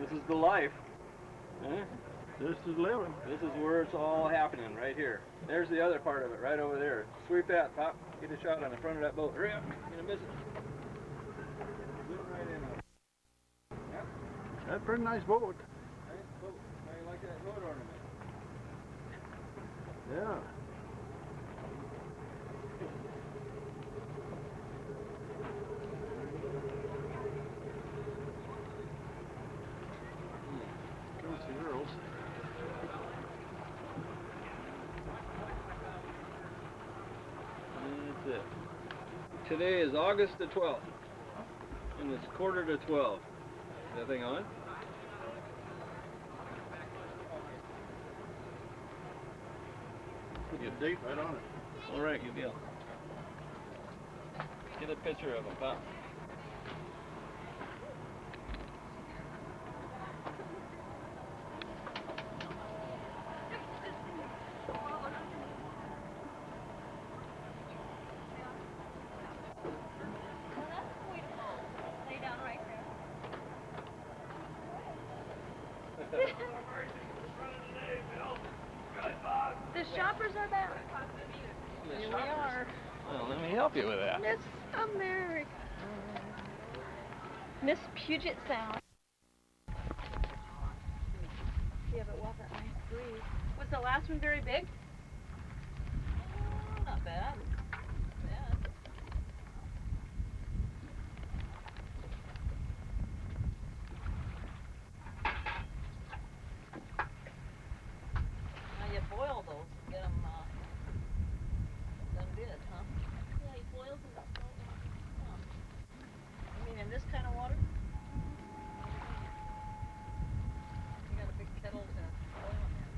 This is the life. Eh? This is living. This is where it's all happening, right here. There's the other part of it, right over there. Sweep that, Pop. Get a shot on the front of that boat. Hurry up. You're going to miss it. Zoom right in on it. Yep. That's a pretty nice boat. Nice boat. How you like that boat ornament? Yeah. There's the girls. That's it. Today is August the 12th, and it's 11:45. Is that thing on? Put the date right on it. All right, good deal. Get a picture of him, Pop. The shoppers are back. Here we are. Well, let me help you with that. Miss America. Miss Puget Sound. Yeah, but what that nice breeze. Was the last one very big? Oh, not bad. You boil those and get them done good, huh? Yeah, you boil them and salt them. I mean, in this kind of water? You got a big kettle to boil them in.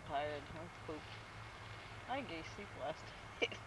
Tired, let's poop. I gave sleep last night.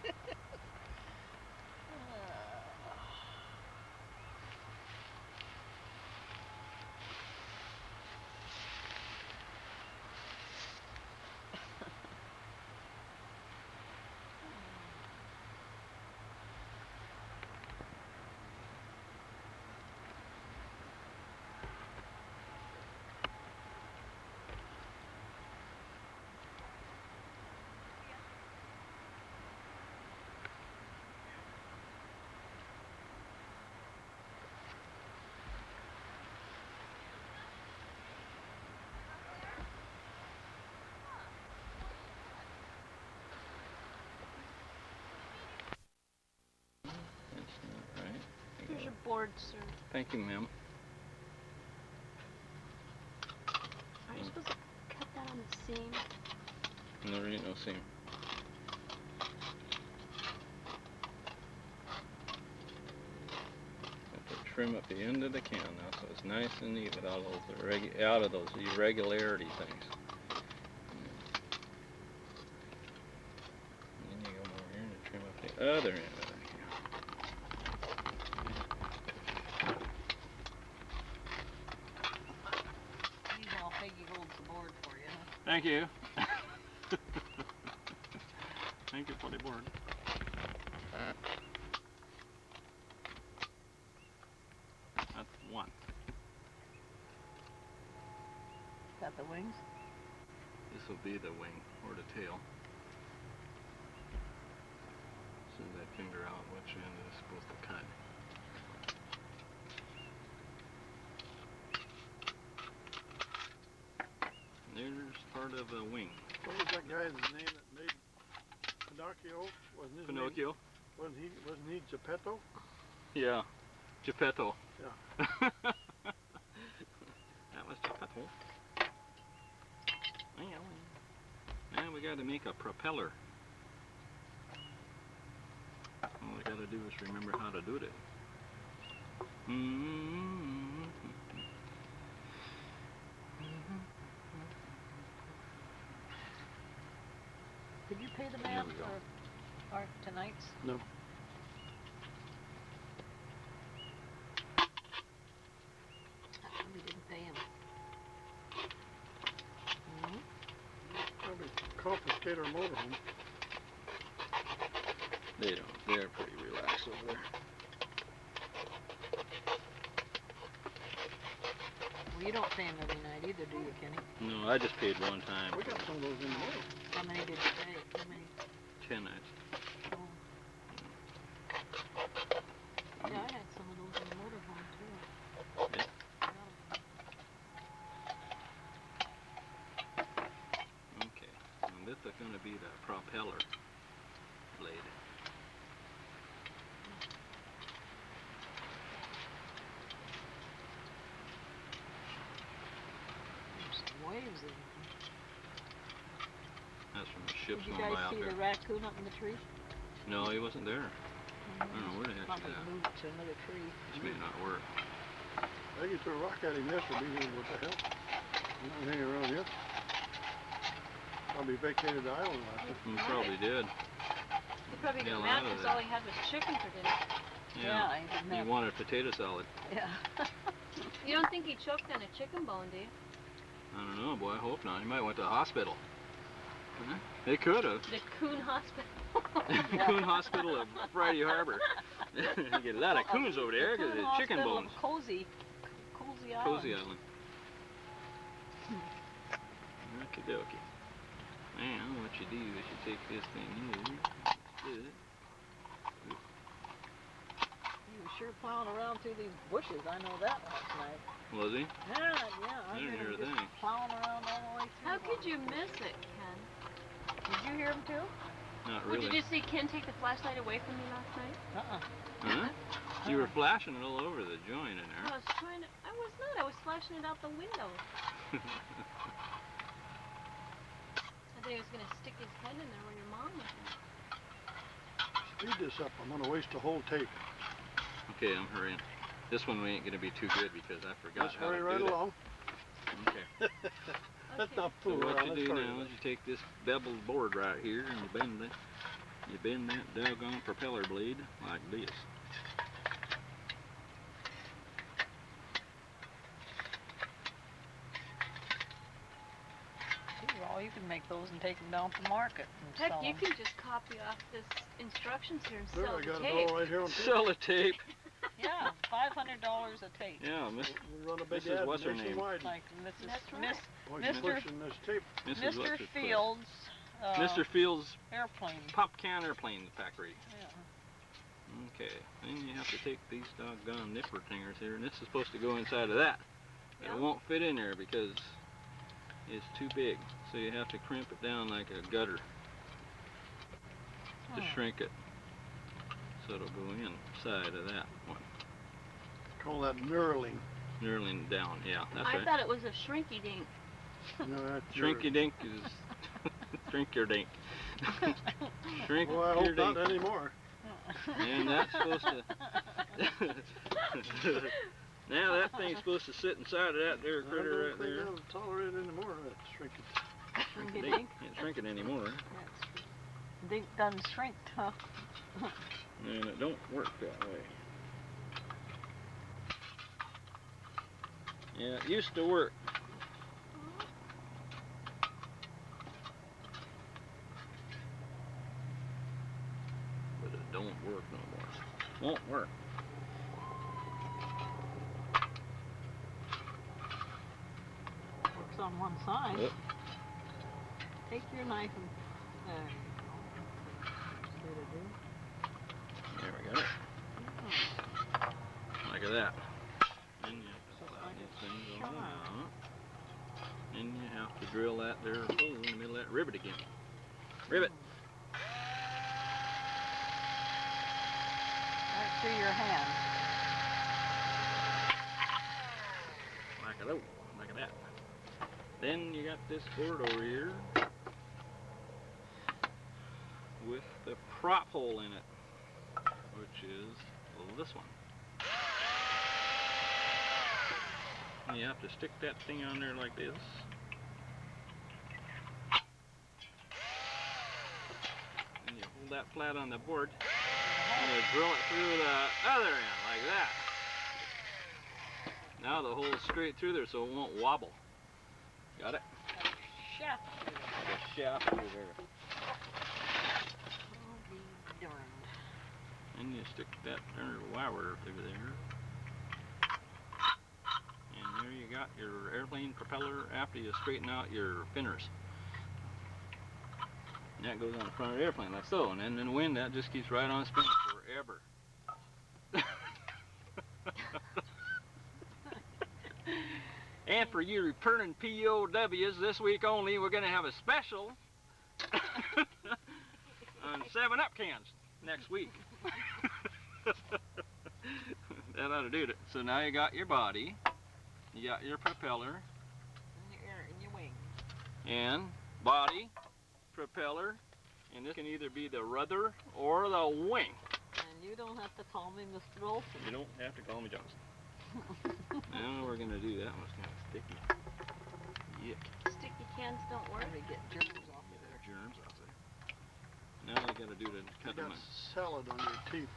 Here's your board, sir. Thank you, ma'am. Are you supposed to cut that on the seam? No, there ain't no seam. trim up the end of the can now, so it's nice and neat with all those out of those irregularity things. And then you go over here and trim up the other end of the can. He's all Peggy holds the board for you, huh? Thank you. Thank you for the board. That's one. Got the wings? This will be the wing or the tail. Send that finger out which end is supposed to cut. There's part of a wing. What was that guy's name that made Pinocchio? Wasn't his Pinocchio? name? Wasn't he Geppetto? Yeah. Geppetto. Yeah. That was Geppetto. Now we got to make a propeller. All we got to do is remember how to do it. Did you pay the Here man we go. for our tonight's? No. We didn't pay him. Probably confiscate our motorhome. They don't. They're pretty relaxed over there. Well, you don't pay him every night either, do you, Kenny? No, I just paid one time. We got some of those in the motor. How many did you pay? How many? 10 nights. Oh. Yeah, I had some of those in the motorhome too. Yeah. Okay. And this is going to be the propeller blade. There's some waves in That's from the there. ships Did you going by guys out see there. the raccoon up in the tree? No, he wasn't there. I don't know where the heck Probably he's at. moved to another tree. This may not work. I get threw a rock at him yesterday. He said, what the hell? I'm not hanging around yet. Probably vacated the island last night. He probably did. He probably Hell got mad out of because there. all he had was chicken for dinner. Yeah. he didn't He have. wanted potato salad. Yeah. You don't think he choked on a chicken bone, do you? I don't know, boy. I hope not. He might went to the hospital. Huh? They could have. The Coon Hospital. Coon Hospital of Friday Harbor. You get a lot of coons over there because Coon of chicken Hospital of bones. Cozy Island. Cozy Island. Okie dokie. Now, what you do is you take this thing here. Good. He was sure plowing around through these bushes. I know that last night. Was he? Yeah, I I didn't heard hear him a just thing. plowing around all the way through. How could you miss it, Ken? Did you hear him too? Not Well, did really. you see Ken take the flashlight away from me last night? Huh? You were flashing it all over the joint in I there. was trying to. I was not. I was flashing it out the window. I thought he was gonna stick his head in there when your mom was there. Speed this up. I'm going to waste the whole tape. Okay, I'm hurrying. This one ain't gonna be too good because I forgot Just how to hurry do right that. along. Okay. Let's Okay. not So fool what around. you Let's do hurry. now is you take this beveled board right here and you bend it. You bend that doggone propeller blade like this. Well, you can make those and take them down to market and Heck, sell you 'em. can just copy off this instructions here and There, sell I the got it tape. all right here on tape. Sellotape. Yeah, $500 a tape. Yeah, Miss We run a big Mrs. ad what's her name? nationwide. Like Mrs. That's right. Miss, Boy, Mr. pushing this tape. Mrs. Mr. what's her Fields. Mr. Fields Airplane. Popcan Airplane Factory. Yeah. Okay, then you have to take these doggone nipper tingers here, and this is supposed to go inside of that. Yeah. It won't fit in there because it's too big, so you have to crimp it down like a gutter to shrink it, so it'll go inside of that one. Call that knurling. Knurling down, yeah, that's I right. thought it was a shrinky dink. No, that's Shrinky dink is shrink your dink. Shrink Well, I your hope not dink. anymore. And that's supposed to... Now that thing's supposed to sit inside of that there critter right there. I don't think they'll tolerate it anymore, that shrinkage. You They think? can't shrink it anymore. Dink done shrinked, huh? And it don't work that way. Yeah, it used to work. But it don't work no more. Won't work. Works on one side. Yep. Take your knife and there you go. There we got it. Like that. Then you have to slide these things on out. Then you have to drill that there hole in the middle of that rivet again. Rivet. Right through your hand. Like a loop. Like that. Then you got this board over here with the prop hole in it, which is this one. And you have to stick that thing on there like this. And you hold that flat on the board and you drill it through the other end like that. Now the hole's straight through there so it won't wobble. Got it? Shaft. Like a shaft through there. Oh, be darned. And you stick that wire through there. And there you got your airplane propeller after you straighten out your finners. And that goes on the front of the airplane like so. And then in the wind that just keeps right on spinning forever. And for you returning POWs, this week only, we're going to have a special on 7-Up cans next week. That ought to do it. So now you got your body, you got your propeller, And your wing. and body, propeller, and this can either be the rudder or the wing. And you don't have to call me Mr. Olson. You don't have to call me Johnson. Now we're going to do that one's kind of sticky. Yuck. Sticky cans don't work. Let me get germs off of there. Germs off there. Now you got to do the cut You them got salad on your teeth.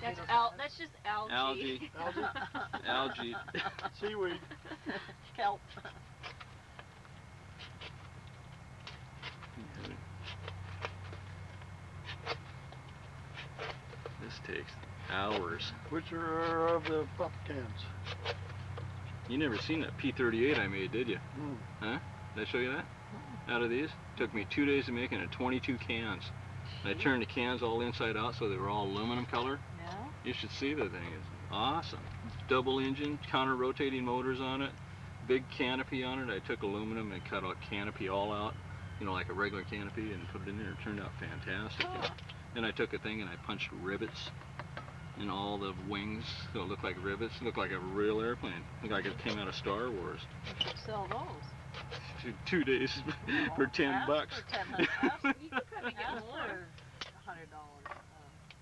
That's just algae. Algae. Algae. Seaweed. Kelp. This takes hours. Which are of the popcans? You never seen that P38 I made, did you? Mm. Huh? Did I show you that? Out of these? Took me 2 days to make and 22 cans. And I turned the cans all inside out so they were all aluminum color. Yeah? You should see the thing. It's awesome. Double engine, counter-rotating motors on it, big canopy on it. I took aluminum and cut out canopy all out, you know, like a regular canopy, and put it in there. It turned out fantastic. Oh. Then I took a thing and I punched rivets in all the wings so it looked like rivets. It looked like a real airplane. Looked like it came out of Star Wars. You should sell those. 2 days for $10. For $10. You could probably get Ask more. for $100.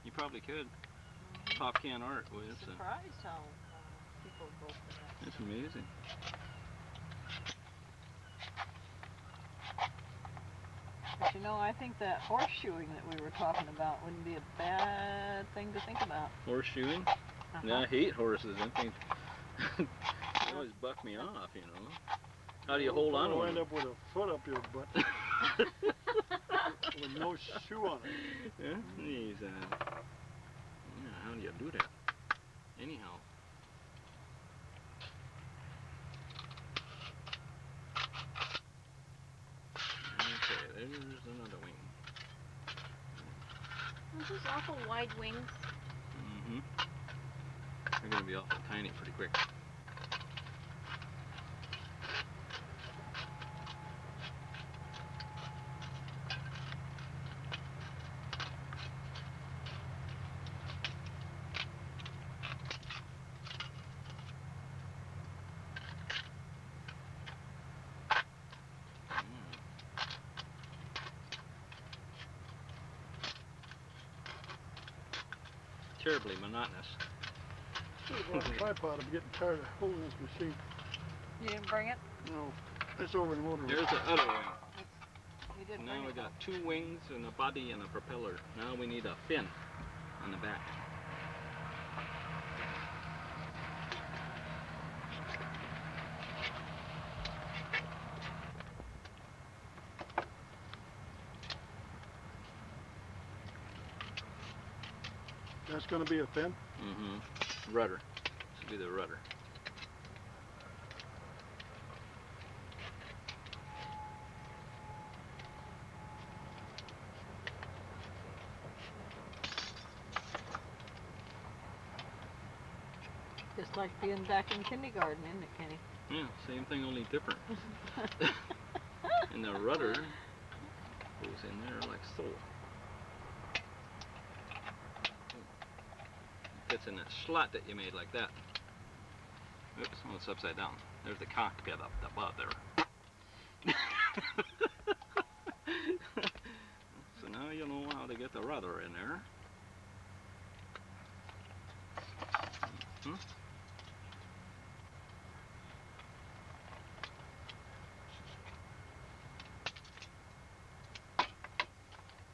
You probably could. Popcan art was. Surprised how people go for that. It's amazing. But you know, I think that horseshoeing that we were talking about wouldn't be a bad thing to think about. Horseshoeing? Uh-huh. Yeah, I hate horses. I think they always buck me off, you know. How do you hold on to You'll one? end up with a foot up your butt with no shoe on it. Yeah, he's, yeah, how do you do that? Anyhow. Okay, there's another wing. Aren't those awful wide wings? Mm-hmm. They're going to be awful tiny pretty quick. terribly monotonous. On the tripod, I'm getting tired of holding this machine. You didn't bring it? No, it's over in the motor room. Here's the other wing. You didn't Now bring we it. got 2 wings and a body and a propeller. Now we need a fin on the back. That's going to be a fin? Mm-hmm. Rudder. This will be the rudder. Just like being back in kindergarten, isn't it, Kenny? Yeah, same thing, only different. And the rudder goes in there like so. Fits in that slot that you made like that. Oops, well, it's upside down. There's the cockpit up above there. So now you know how to get the rudder in there.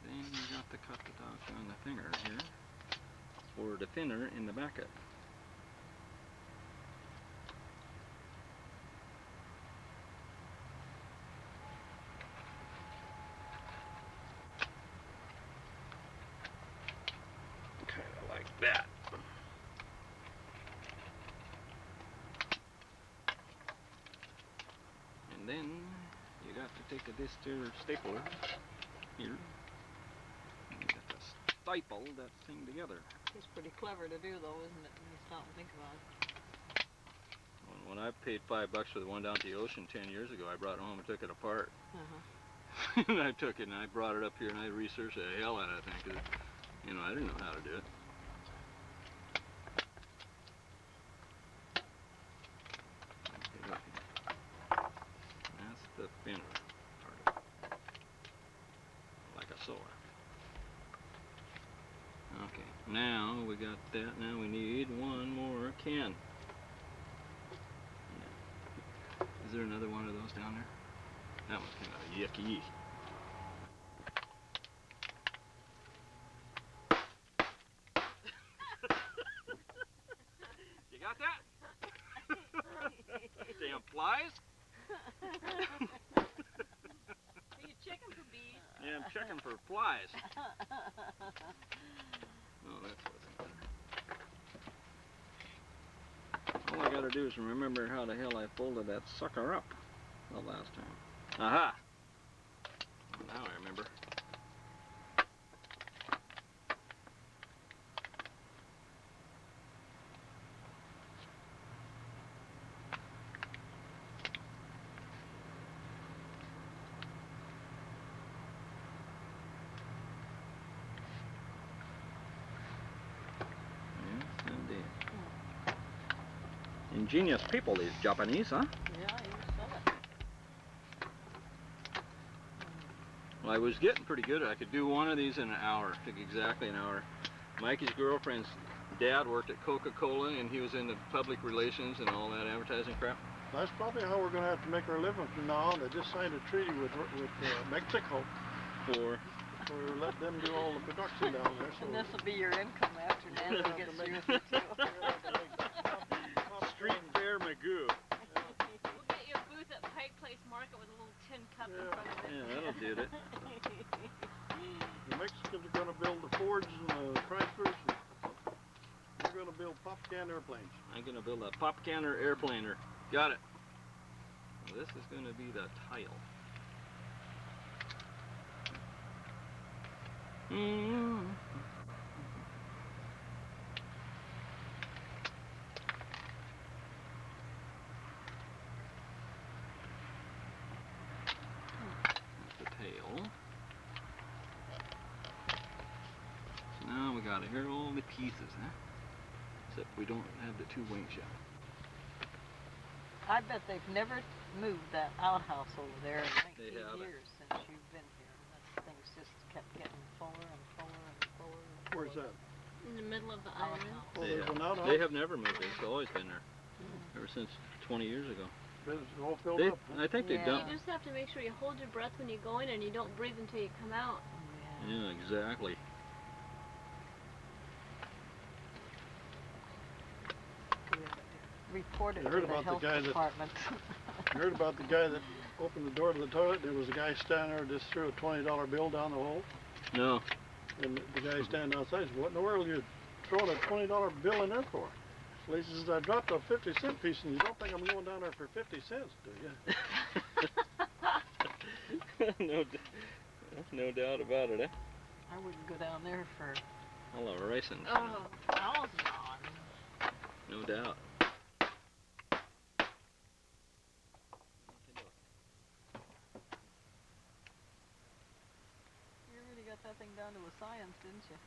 Then you got to cut the dog on the finger here, or the thinner in the back. Kind of like that. And then you got to take this stapler here. And you got to staple that thing together. It's pretty clever to do, though, isn't it? When you stop and think about it. When I paid $5 for the one down at the ocean 10 years ago, I brought it home and took it apart. And I took it and I brought it up here and I researched the hell out of that thing, 'cause, you know, I didn't know how to do it. That's the fin part of it. Like a saw. Okay, now we got that. Now we need one more can. Is there another one of those down there? That one's kind of yucky. You got that? Damn flies? Are you checking for bees? Yeah, I'm checking for flies. Oh, that's what's in there. All I gotta do is remember how the hell I folded that sucker up the last time. Aha! Well, now I remember. Yes, indeed. Ingenious people, these Japanese, huh? Yeah, you said it. Well, I was getting pretty good. I could do one of these in an hour. Took exactly an hour. Mikey's girlfriend's dad worked at Coca-Cola, and he was in the public relations and all that advertising crap. That's probably how we're going to have to make our living from now on. They just signed a treaty with Mexico For for let them do all the production down there. So And this will be your income after Nancy gets through with it, too. Street Fair Magoo. We'll get you a booth at Pike Place Market with a little tin cup in front of it. Yeah, that'll do it. The Mexicans are going to build the Fords and the Chryslers. And we're going to build popcan airplanes. I'm gonna build a popcan or airplaner. Got it. Well, this is gonna be the tile. That's the tail. So now we gotta hear all the pieces, huh? Except we don't have the 2 wings yet. I bet they've never moved that outhouse over there in 19 haven't. years since you've been here. That thing's just kept getting fuller and fuller and fuller and fuller. Where's that? In the middle of the island. Oh, there's an outhouse? They have never moved. It's always been there. Ever since 20 years ago. It's all filled They, up. Huh? I think they Yeah. dumped. You just have to make sure you hold your breath when you go in and you don't breathe until you come out. Yeah, exactly. Report it You to heard the about the health guy that- department. You heard about the guy that opened the door to the toilet? There was a guy standing there just threw a $20 bill down the hole. No. And the guy standing outside said, "What in the world are you throwing a $20 bill in there for?" Well, he says, "I dropped a 50-cent piece, and you don't think I'm going down there for 50 cents, do you?" No doubt about it, eh? I wouldn't go down there for. Hello, racing. Oh, No doubt. You really got that thing down to a science, didn't you?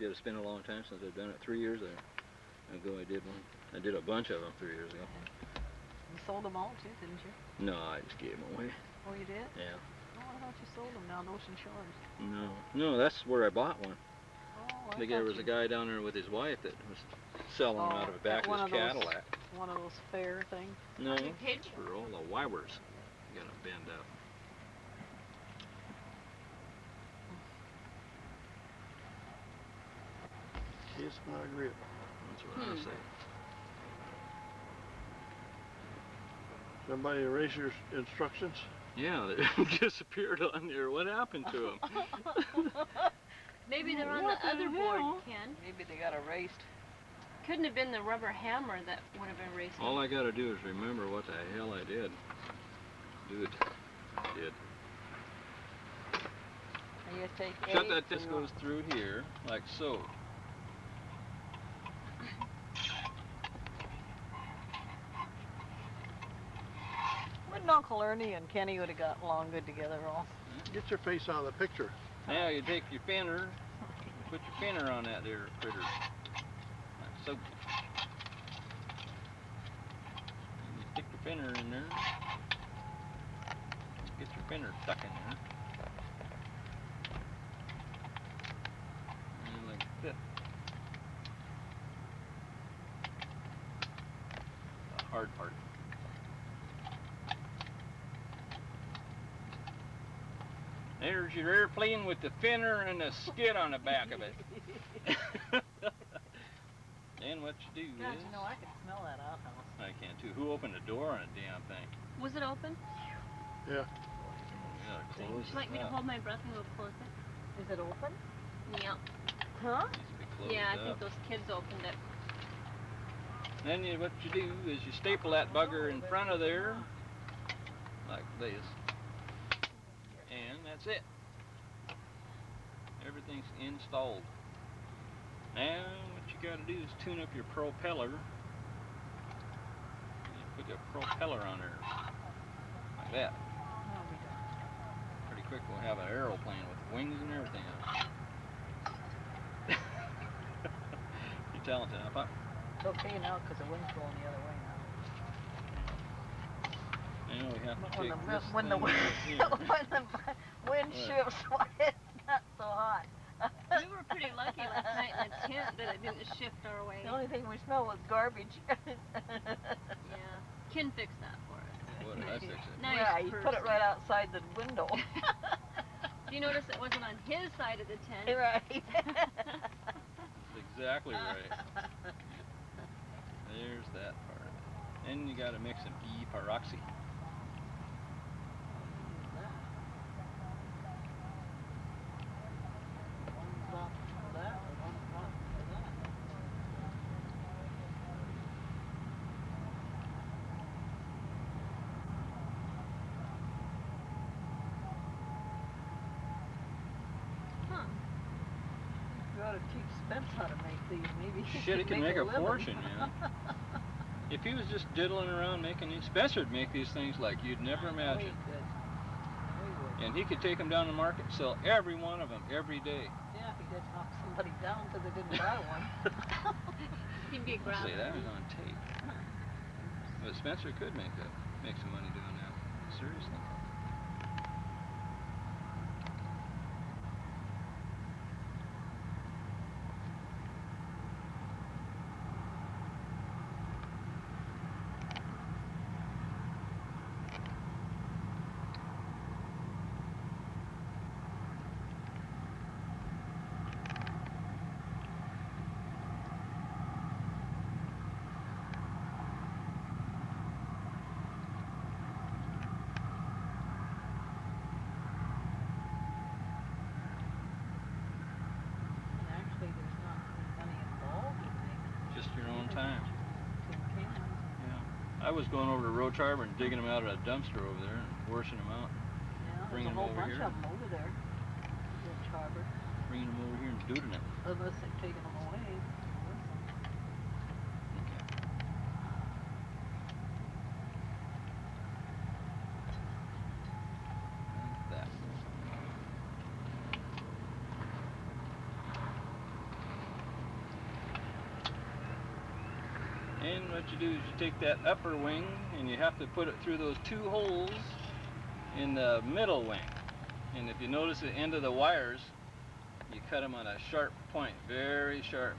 It's been a long time since I've done it. 3 years ago I did one. I did a bunch of them 3 years ago. You sold them all too, didn't you? No, I just gave them away. Oh, you did? Yeah. Oh, I thought you sold them down Ocean Shores. No, that's where I bought one. Oh, I There thought was you- a guy down there with his wife that was selling them out of the back one of his of those- Cadillac. One of those fair things. No, You paid it's for all the wires. You gotta bend up. Kiss Margaret. That's what I say. Somebody erase your instructions? Yeah, they disappeared on there. What happened to them? Maybe they're on What the other the board, hell? Ken. Maybe they got erased. Couldn't have been the rubber hammer that would have erased All them. I gotta do is remember what the hell I did. Dude, I did. And you take Shut eight that. This and- goes through here, like so. Wouldn't Uncle Ernie and Kenny would have got along good together, all? Get your face out of the picture. Now you take your finner, put your finner on that there critter. Like so. And you stick your finner in there. Get your finner stuck in there. And like this. The hard part. There's your airplane with the finner and the skid on the back of it. And what you do God, is, you know, I can smell that outhouse. I can too. Who opened the door on a damn thing? Was it open? Yeah. Yeah, close Would you like me to it up. hold my breath and we'll close it? Is it open? Yeah. Huh? Needs to be closed Yeah, I up. think those kids opened it. Then what you do is you staple that bugger in front of there, like this, and that's it. Everything's installed. Now what you got to do is tune up your propeller. You put your propeller on there, like that. Oh, we don't. Pretty quick we'll have an aeroplane with wings and everything on it. You're talented, huh, Pop? It's okay now because the wind's going the other way now. Now we have to But take this when the thing wind, right here. when the wind shifts, it's not so hot. We were pretty lucky last night in the tent that it didn't shift our way. The only thing we smelled was garbage. Yeah. Ken fixed that for us. What did I fix it? Nice Yeah, you put it person. right outside the window. You notice it wasn't on his side of the tent. Right. That's exactly right. There's that part of it. Then you gotta mix some epoxy. Huh. You ought to teach Spence how to make these. Maybe he Shit, he could can make a living. fortune, man. If he was just diddling around making these, Spencer'd make these things like you'd never imagine. And he could take them down to the market and sell every one of them every day. Yeah, if he did knock somebody down because they didn't buy one. He'd be a I'll grab. say that was on tape. But Spencer could make some money doing that. Seriously. I was going over to Roach Harbor and digging them out of a dumpster over there and washing them out, Yeah, bringing there's a whole them over bunch here. of them over there. Roach Harbor. Bringing them over here and doodling it. Unless they've taken them away. Like that. And what you do is you take that upper wing and you have to put it through those 2 holes in the middle wing. And if you notice the end of the wires, you cut them on a sharp point, very sharp.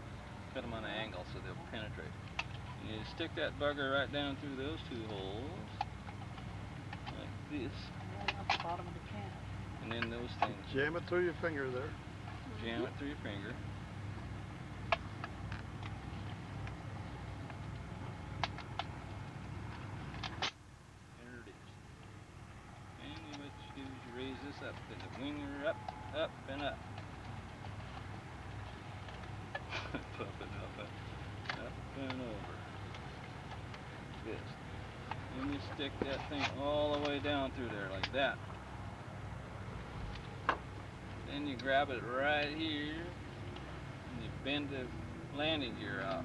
Cut them on an angle so they'll penetrate. And you stick that bugger right down through those 2 holes, like this. Right off the bottom of the can. And then those things. Jam it through your finger there. Jam it through your finger. There it is. And then what you do is you raise this up, and the winger up, up, and up. Pump it up and over. This. And you stick that thing all the way down through there like that. Then you grab it right here and you bend the landing gear out.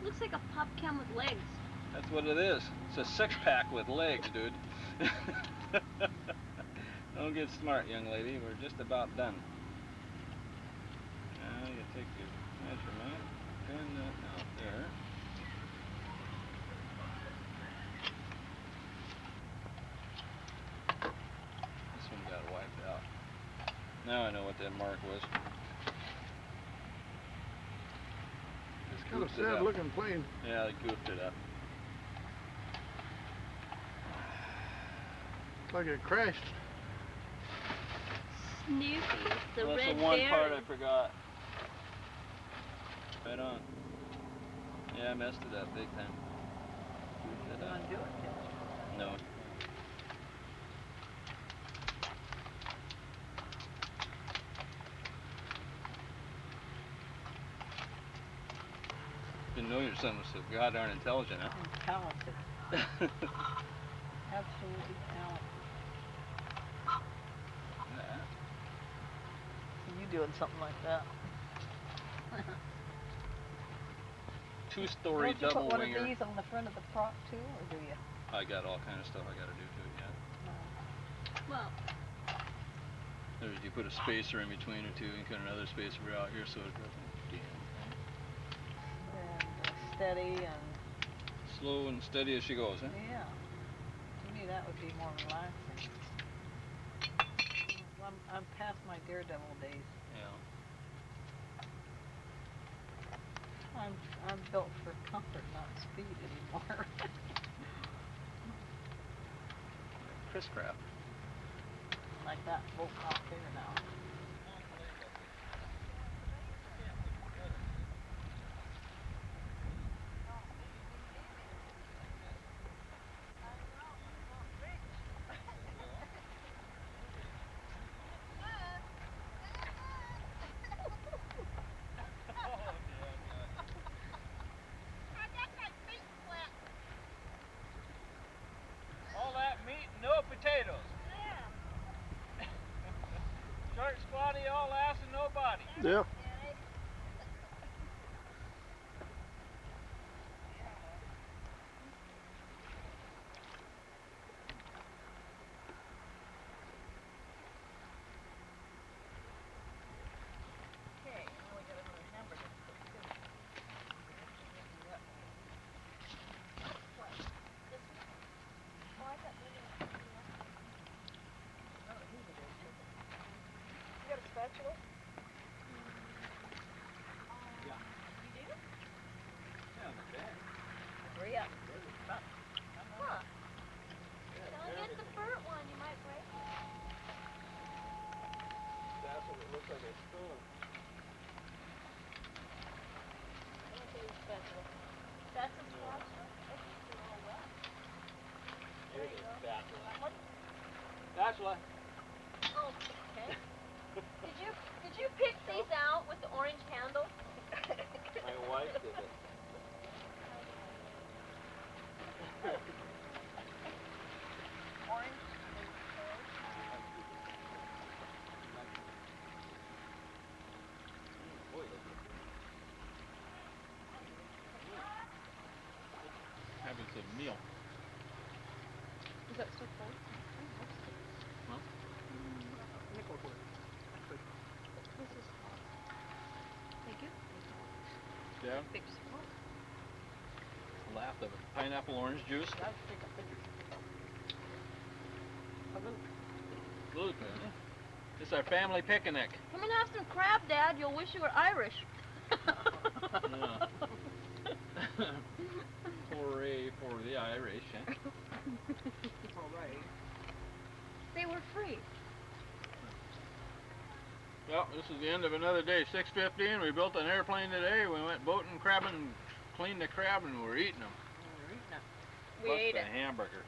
Looks like a popcan with legs. That's what it is. It's a 6-pack with legs, dude. Don't get smart, young lady. We're just about done. Now you take your measurement, bend that out there. This one got wiped out. Now I know what that mark was. Just Kind of goofed it sad up. looking plane. Yeah, they goofed it up. Like it crashed. Snoopy, the Well, that's red the one berry. part I forgot. Right on. Yeah, I messed it up big time. Goofed it up. Undo it. No. Didn't know your son was so goddamn intelligent, huh? And talented. Absolutely talented. Yeah. So you doing something like that? 2-story Don't you double put one winger. of these on the front of the prop too, or do you? I got all kind of stuff I got to do to it yet. Well, You put a spacer in between or two and cut another spacer out here so it doesn't And steady and slow and steady as she goes, huh? yeah. To me that would be more relaxing. I'm past my daredevil days. Yeah. I'm built for comfort, not speed anymore. Chris crap. Like that boat out there now. All that meat, no potatoes. Short, squatty, all ass and no body. Yeah. Okay, now we got another hamburger to cook too. You got a spatula? Yeah. you do? Yeah, not bad. Hurry up. Huh. Don't get the burnt one, you might break it. That's what it looks like a spoon. That's a spatula. It's all wet. There you go. What? Spatula. Oh, okay. Did you pick these out with the orange handle? My wife Bryce did it. Having some meal. Is that so cold? This is thank you. Yeah. Big smoke. Laughed of it. Pineapple orange juice. Good. It's our family picnic. Come and have some crab, Dad. You'll wish you were Irish. Yeah. Hooray for the Irish, eh? Alright. They were free. Well, this is the end of another day. 6:15. We built an airplane today. We went boating, crabbing, cleaned the crab, and we're eating them. We ate Plus it. the hamburger.